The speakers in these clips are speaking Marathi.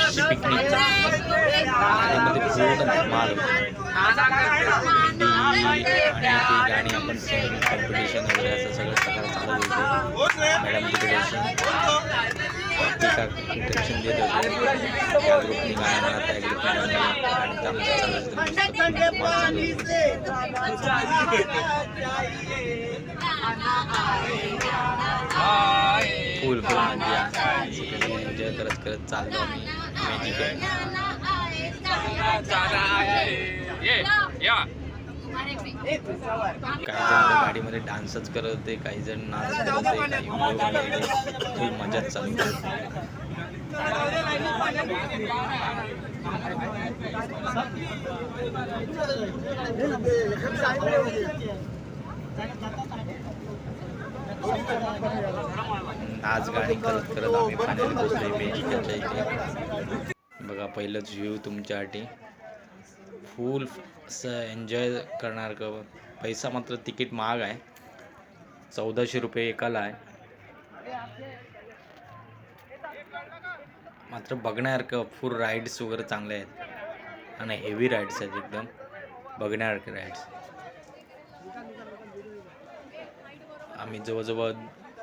अशी पिकनिक गाडीमध्ये पूर्ण धमाल आणि ती गाणी आपण सिंगिंग कॉम्पिटिशन वगैरे असं सगळं चालू होतं. मॅडम इंट्रोडक्शन देत होते. त्या ग्रुपनी गाणं म्हणा, त्या ग्रुपनी आणि फुल एन्जॉय करत करत चाललो आम्ही मॅजिक. काही जण गाडीमध्ये डान्सच करत होते, काही जण नाच करत होते, काही व्हिडिओ होते. फुल मजाच चालू होती. नाच गाणी करत करत आम्ही फायनली पोहोचलोय मॅजिकच्या इथे. बघा पहिलंच व्ह्यू तुमच्यासाठी. फुल असं एन्जॉय करणार का. पैसा मात्र तिकीट महाग आहे, 1400 रुपये एकाला आहे. मात्र बघण्यासारखं फुल राईड्स वगैरे चांगले आहेत आणि हेवी राईड्स आहेत, एकदम बघण्यासारखे राईड्स. आम्ही जवळजवळ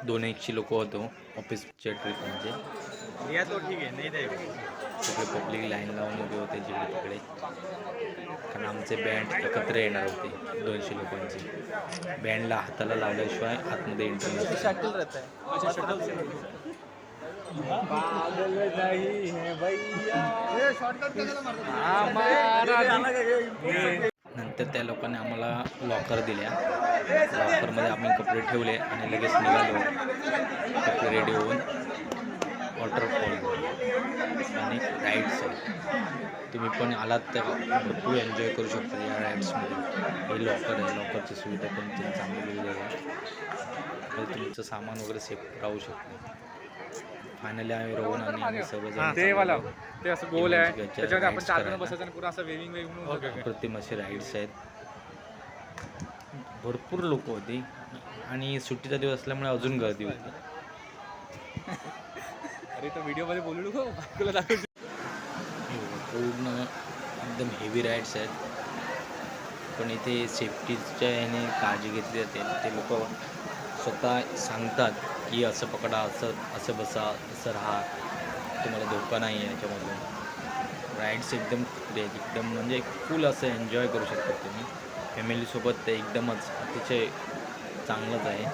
200 लोक होतो ऑफिसच्या ट्रिप म्हणजे. सगळे पब्लिक लाईन लावून उभे होते जिकडे तिकडे, कारण आमचे बँड एकत्र येणार होते 200 लोकांची. बँडला हाताला लावल्याशिवाय आतमध्ये एंट्री नसते. नंतर त्या लोकांनी आम्हाला लॉकर दिल्या. लॉकरमध्ये आम्ही कपडे ठेवले आणि लगेच निघालो. कपडे रेडी होऊन वॉटरफॉल आणि राईड्स आहेत. तुम्ही पण आलात तर भरपूर एन्जॉय करू शकता या राईड्समध्ये. हे लॉकर आहे, लॉकरची सुविधा पण तुम्ही चांगली दिलेली आहे, तर तुमचं सामान वगैरे सेफ राहू शकतं. फायनली आम्ही रोहन आणि आम्ही सर्वजण ते असं गोल आहे, त्याच्यामध्ये आपण 4 जण बसायचं आणि पुरा असं वेविंग अप्रतिम असे राईड्स आहेत. भरपूर लोक होती आणि सुट्टीचा दिवस असल्यामुळे अजून गर्दी होती. अरे तो व्हिडिओ मध्ये बोलू नको, बायकोला दाखव. पूर्ण एकदम हेवी राईड्स आहेत, पण इथे सेफ्टीच्या याने काळजी घेतली जाते. ते लोक स्वतः सांगतात की असं पकडा, असं बसा, असं राहा, तुम्हाला धोका नाही आहे याच्यामधून. राईड्स एकदम एकदम म्हणजे फुल असं एन्जॉय करू शकतात तुम्ही फॅमिलीसोबत. ते एकदमच अतिशय चांगलंच आहे.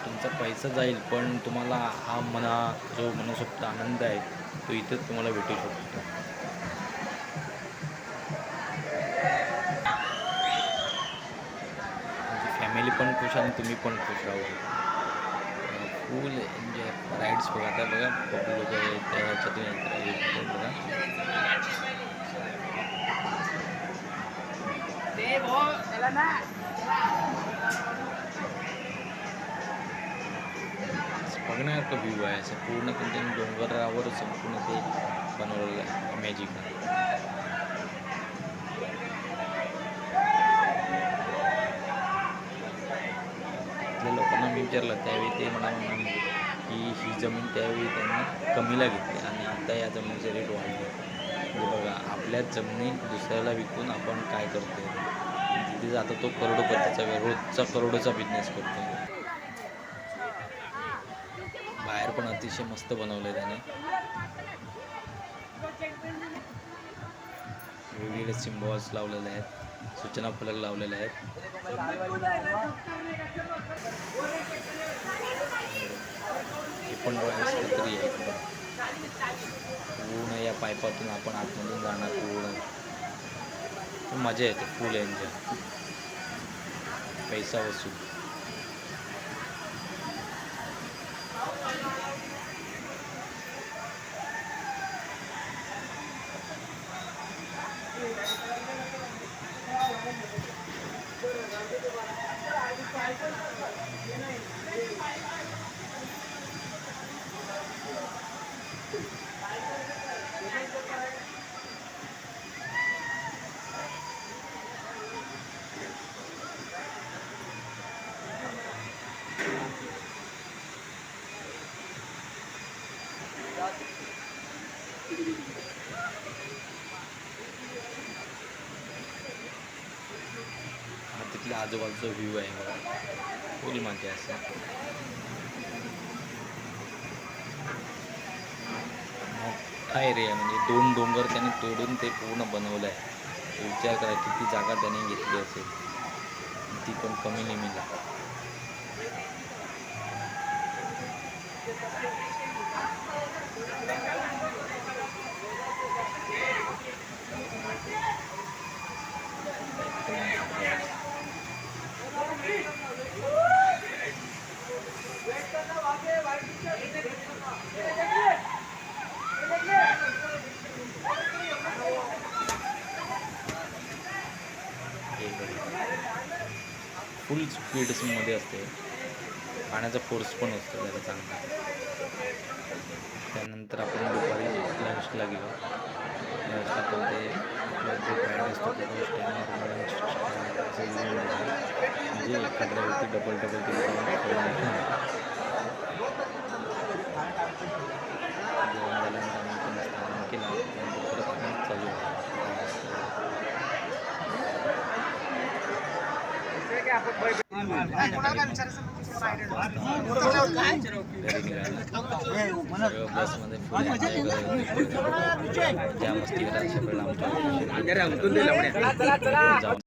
तुमचा पैसा जाईल, पण तुम्हाला हा जो म्हणू शकतो आनंद आहे, तो इथेच तुम्हाला भेटू शकतो. फॅमिली पण खुश आणि तुम्ही पण खुश राहू शकता. फुल एन्जॉय राईड्स बघा. आता बघा लोक त्या ह्याच्यातून येतात बघा. बघण्यासारखं व्ह्यू आहे. असं पूर्ण कंटिन्यू डोंगरावर संपूर्ण ते बनवलेलं आहे मॅजिक. तिथल्या लोकांना मी विचारलं त्यावेळी ते म्हणाले की ही जमीन त्यावेळी त्यांनी कमीला घेतली आणि आता या जमिनीचे रेट वाढले. म्हणजे बघा, आपल्याच जमिनी दुसऱ्याला विकून आपण काय करतो. तिथे जातो तो करोडोपतीचा रोजचा करोडोचा बिझनेस करतो. बाहेर पण अतिशय मस्त बनवलं त्याने. वेगवेगळे सिम्बॉल्स लावलेले आहेत, सूचना फलक लावलेले आहेत. हे पण तरी आहे. पूर्ण या पाईपातून आपण आतमधून जाणार. पूर्ण मजा येते, फुल एन्जॉय, पैसा वसूल. आजूबाजूचा व्ह्यू आहे बघा, फुल मजा असं. मोठा एरिया म्हणजे 2 डोंगर त्याने तोडून ते पूर्ण बनवलं आहे. विचार करा किती जागा त्याने घेतली असेल, ती पण कमी निमीला. फुल स्पीडमध्ये असते, पाण्याचा फोर्स पण असतो त्याला चांगला. त्यानंतर आपण दुपारी लंचला गेलो. लंचला पण ते आपला जो गाईड असतो तो स्टॅमिना लंच म्हणजे एखाद्यावरती डबल तिथे जेवण झाल्यानंतर आम्ही पण स्नान केला. त्यानंतर परत आम्ही चालू घरी निघाला. बसमध्ये फुल एन्जॉय करायला, ज्या मस्ती करायला सगळं आमच्या जाऊन